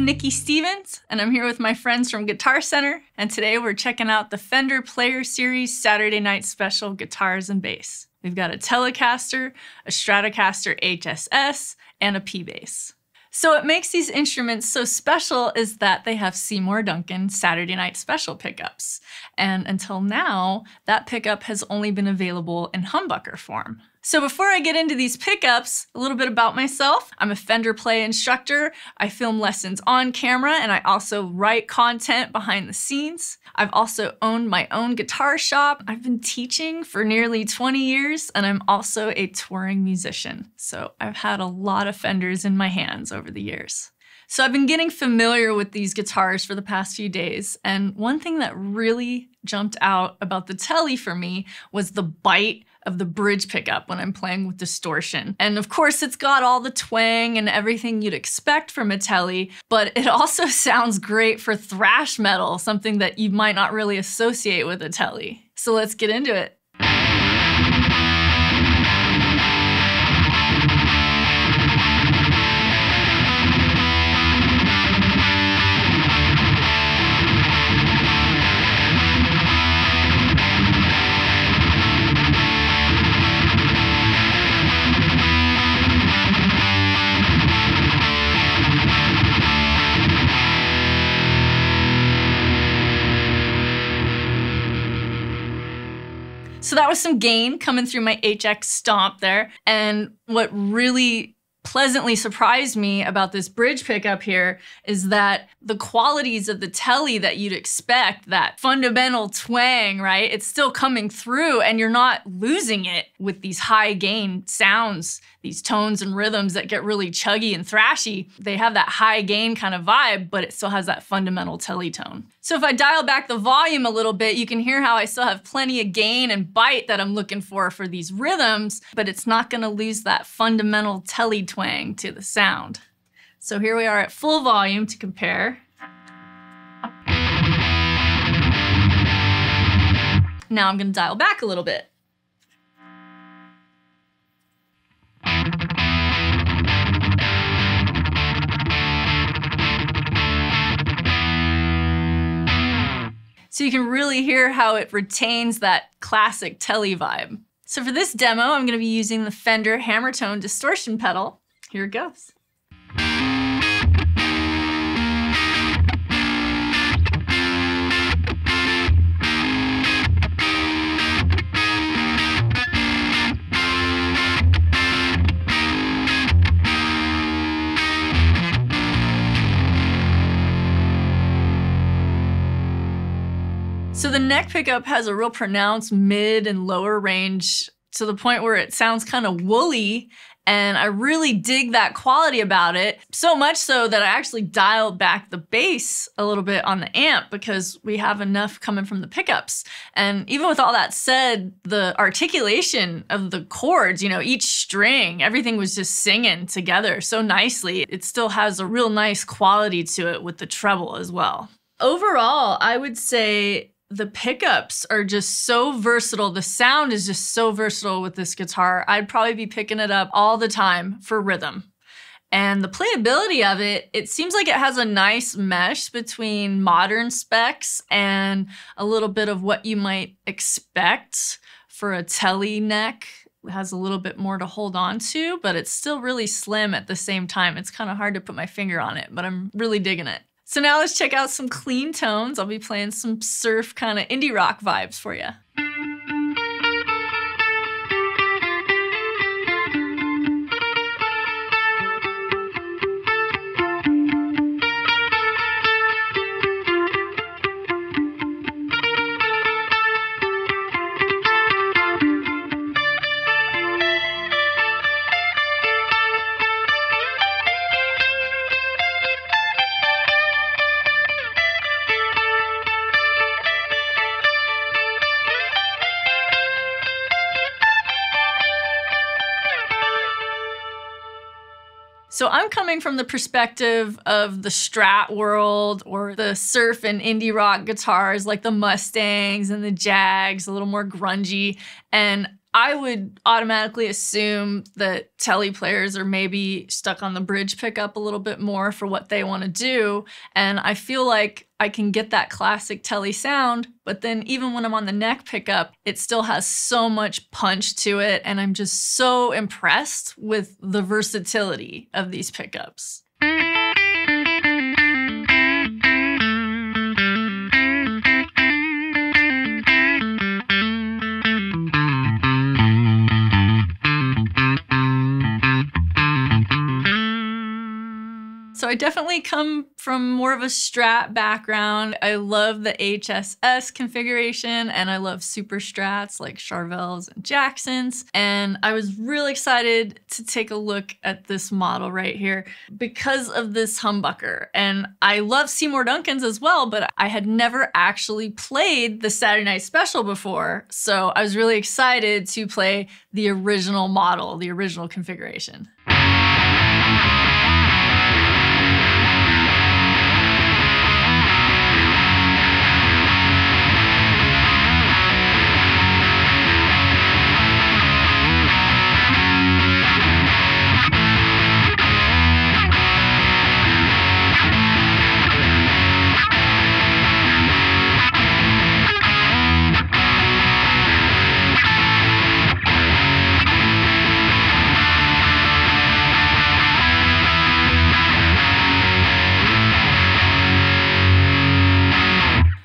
I'm Nikki Stevens, and I'm here with my friends from Guitar Center, and today we're checking out the Fender Player Series Saturday Night Special Guitars and Bass. We've got a Telecaster, a Stratocaster HSS, and a P-Bass. So what makes these instruments so special is that they have Seymour Duncan Saturday Night Special pickups. And until now, that pickup has only been available in humbucker form. So before I get into these pickups, a little bit about myself. I'm a Fender Play instructor. I film lessons on camera, and I also write content behind the scenes. I've also owned my own guitar shop. I've been teaching for nearly 20 years, and I'm also a touring musician. So I've had a lot of Fenders in my hands over the years. So I've been getting familiar with these guitars for the past few days, and one thing that really jumped out about the Tele for me was the bite of the bridge pickup when I'm playing with distortion. And of course, it's got all the twang and everything you'd expect from a Tele, but it also sounds great for thrash metal, something that you might not really associate with a Tele. So let's get into it. So that was some gain coming through my HX stomp there. And what really pleasantly surprised me about this bridge pickup here is that the qualities of the Tele that you'd expect, that fundamental twang, right? It's still coming through and you're not losing it with these high gain sounds, these tones and rhythms that get really chuggy and thrashy. They have that high gain kind of vibe, but it still has that fundamental Tele tone. So if I dial back the volume a little bit, you can hear how I still have plenty of gain and bite that I'm looking for these rhythms, but it's not gonna lose that fundamental Tele twang to the sound. So here we are at full volume to compare. Now I'm gonna dial back a little bit. So you can really hear how it retains that classic Tele vibe. So for this demo, I'm gonna be using the Fender Hammertone distortion pedal. Here it goes. So the neck pickup has a real pronounced mid and lower range to the point where it sounds kind of woolly, and I really dig that quality about it, so much so that I actually dialed back the bass a little bit on the amp because we have enough coming from the pickups. And even with all that said, the articulation of the chords, you know, each string, everything was just singing together so nicely. It still has a real nice quality to it with the treble as well. Overall, I would say the pickups are just so versatile. The sound is just so versatile with this guitar. I'd probably be picking it up all the time for rhythm. And the playability of it, it seems like it has a nice mesh between modern specs and a little bit of what you might expect for a Tele neck. It has a little bit more to hold on to, but it's still really slim at the same time. It's kind of hard to put my finger on it, but I'm really digging it. So now let's check out some clean tones. I'll be playing some surf kind of indie rock vibes for you. So I'm coming from the perspective of the Strat world or the surf and indie rock guitars like the Mustangs and the Jags, a little more grungy. And I would automatically assume that Tele players are maybe stuck on the bridge pickup a little bit more for what they want to do. And I feel like I can get that classic Tele sound, but then even when I'm on the neck pickup, it still has so much punch to it. And I'm just so impressed with the versatility of these pickups. So I definitely come from more of a Strat background. I love the HSS configuration and I love Superstrats like Charvels and Jacksons. And I was really excited to take a look at this model right here because of this humbucker. And I love Seymour Duncans as well, but I had never actually played the Saturday Night Special before. So I was really excited to play the original model, the original configuration.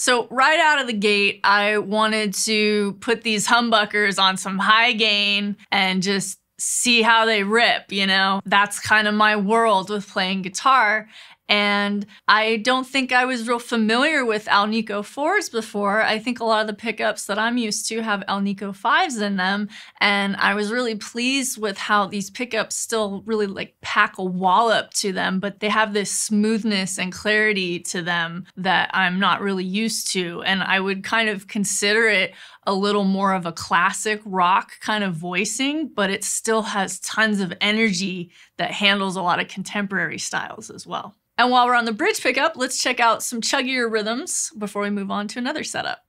So right out of the gate, I wanted to put these humbuckers on some high gain and just see how they rip, you know? That's kind of my world with playing guitar. And I don't think I was real familiar with Alnico 4s before. I think a lot of the pickups that I'm used to have Alnico 5s in them. And I was really pleased with how these pickups still really like pack a wallop to them, but they have this smoothness and clarity to them that I'm not really used to. And I would kind of consider it a little more of a classic rock kind of voicing, but it still has tons of energy that handles a lot of contemporary styles as well. And while we're on the bridge pickup, let's check out some chuggier rhythms before we move on to another setup.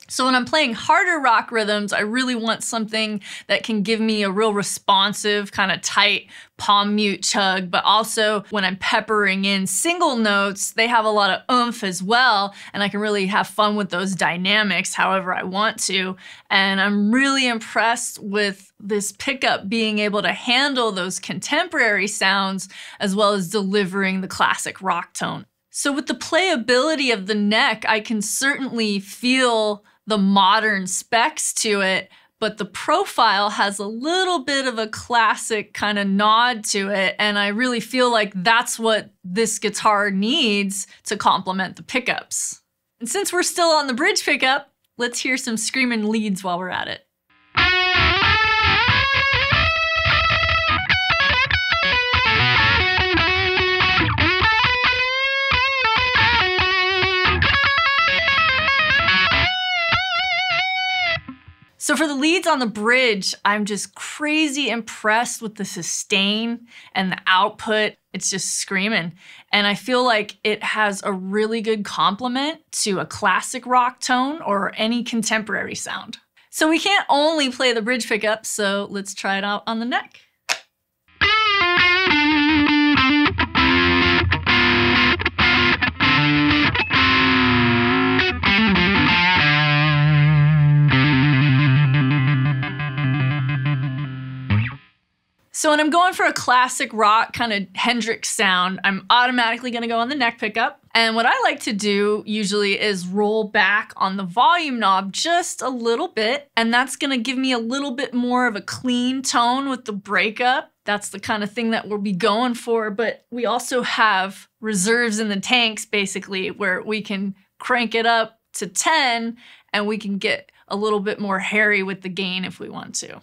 So when I'm playing harder rock rhythms, I really want something that can give me a real responsive, kind of tight palm mute chug, but also when I'm peppering in single notes, they have a lot of oomph as well, and I can really have fun with those dynamics however I want to. And I'm really impressed with this pickup being able to handle those contemporary sounds as well as delivering the classic rock tone. So with the playability of the neck, I can certainly feel the modern specs to it, but the profile has a little bit of a classic kind of nod to it, and I really feel like that's what this guitar needs to complement the pickups. And since we're still on the bridge pickup, let's hear some screaming leads while we're at it. So for the leads on the bridge, I'm just crazy impressed with the sustain and the output. It's just screaming. And I feel like it has a really good complement to a classic rock tone or any contemporary sound. So we can't only play the bridge pickup, so let's try it out on the neck. So when I'm going for a classic rock kind of Hendrix sound, I'm automatically going to go on the neck pickup. And what I like to do usually is roll back on the volume knob just a little bit. And that's going to give me a little bit more of a clean tone with the breakup. That's the kind of thing that we'll be going for. But we also have reserves in the tanks, basically, where we can crank it up to 10 and we can get a little bit more hairy with the gain if we want to.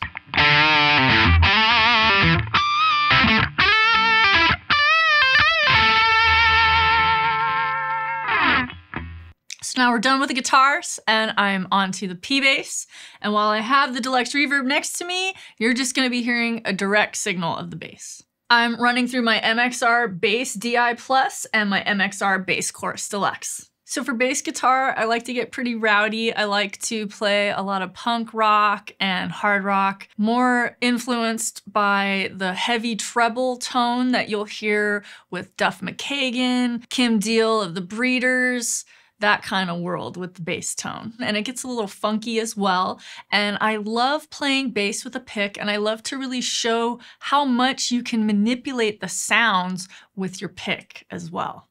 So So now we're done with the guitars and I'm onto the P bass. And while I have the deluxe reverb next to me, you're just gonna be hearing a direct signal of the bass. I'm running through my MXR Bass DI Plus and my MXR Bass Chorus Deluxe. So for bass guitar, I like to get pretty rowdy. I like to play a lot of punk rock and hard rock, more influenced by the heavy treble tone that you'll hear with Duff McKagan, Kim Deal of the Breeders, that kind of world with the bass tone. And it gets a little funky as well. And I love playing bass with a pick, and I love to really show how much you can manipulate the sounds with your pick as well.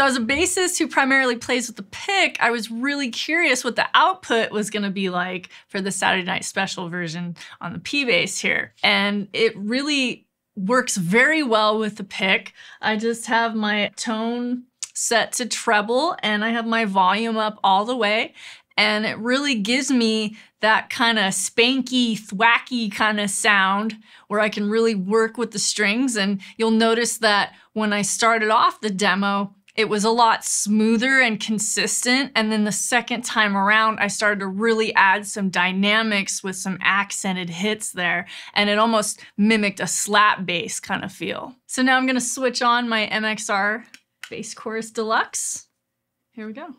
So as a bassist who primarily plays with the pick, I was really curious what the output was gonna be like for the Saturday Night Special version on the P bass here. And it really works very well with the pick. I just have my tone set to treble and I have my volume up all the way. And it really gives me that kind of spanky, thwack-y kind of sound where I can really work with the strings. And you'll notice that when I started off the demo, it was a lot smoother and consistent. And then the second time around, I started to really add some dynamics with some accented hits there. And it almost mimicked a slap bass kind of feel. So now I'm gonna switch on my MXR Bass Chorus Deluxe. Here we go.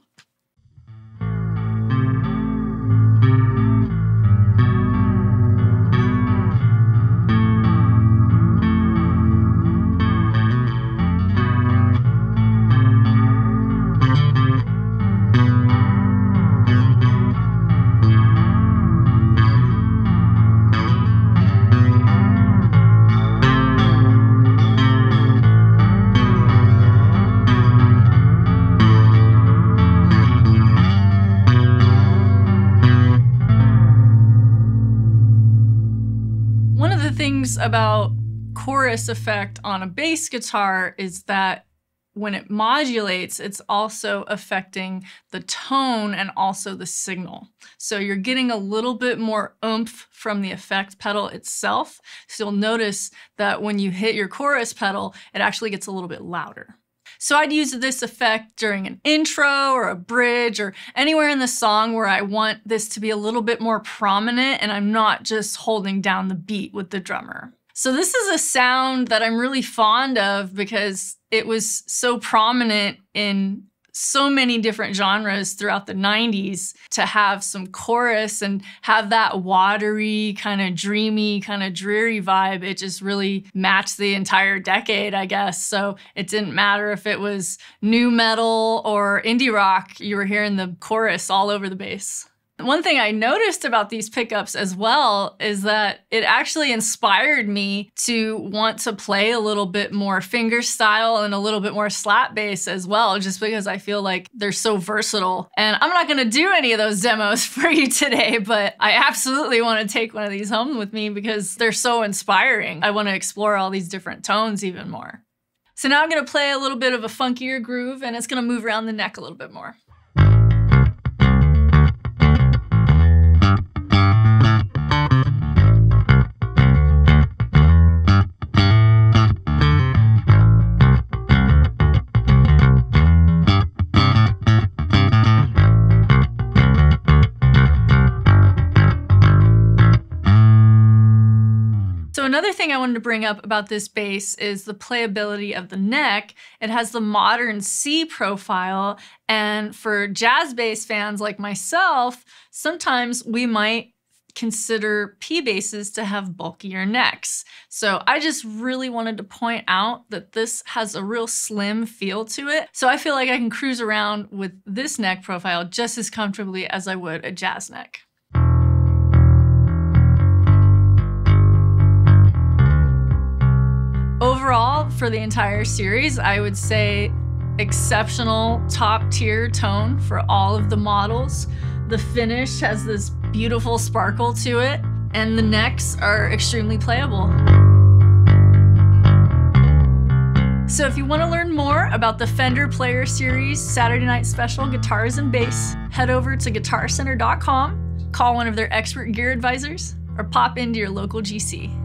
About chorus effect on a bass guitar is that when it modulates, it's also affecting the tone and also the signal. So you're getting a little bit more oomph from the effect pedal itself. So you'll notice that when you hit your chorus pedal, it actually gets a little bit louder. So I'd use this effect during an intro or a bridge or anywhere in the song where I want this to be a little bit more prominent and I'm not just holding down the beat with the drummer. So this is a sound that I'm really fond of because it was so prominent in so many different genres throughout the 90s to have some chorus and have that watery, kind of dreamy, kind of dreary vibe. It just really matched the entire decade, I guess. So it didn't matter if it was new metal or indie rock, you were hearing the chorus all over the bass. One thing I noticed about these pickups as well is that it actually inspired me to want to play a little bit more fingerstyle and a little bit more slap bass as well, just because I feel like they're so versatile. And I'm not gonna do any of those demos for you today, but I absolutely wanna take one of these home with me because they're so inspiring. I wanna explore all these different tones even more. So now I'm gonna play a little bit of a funkier groove and it's gonna move around the neck a little bit more. So another thing I wanted to bring up about this bass is the playability of the neck. It has the modern C profile, and for jazz bass fans like myself, sometimes we might consider P basses to have bulkier necks. So I just really wanted to point out that this has a real slim feel to it. So I feel like I can cruise around with this neck profile just as comfortably as I would a jazz neck. Overall, for the entire series, I would say exceptional top tier tone for all of the models. The finish has this beautiful sparkle to it. and the necks are extremely playable. So if you want to learn more about the Fender Player Series Saturday Night Special Guitars and Bass, head over to guitarcenter.com, call one of their expert gear advisors, or pop into your local GC.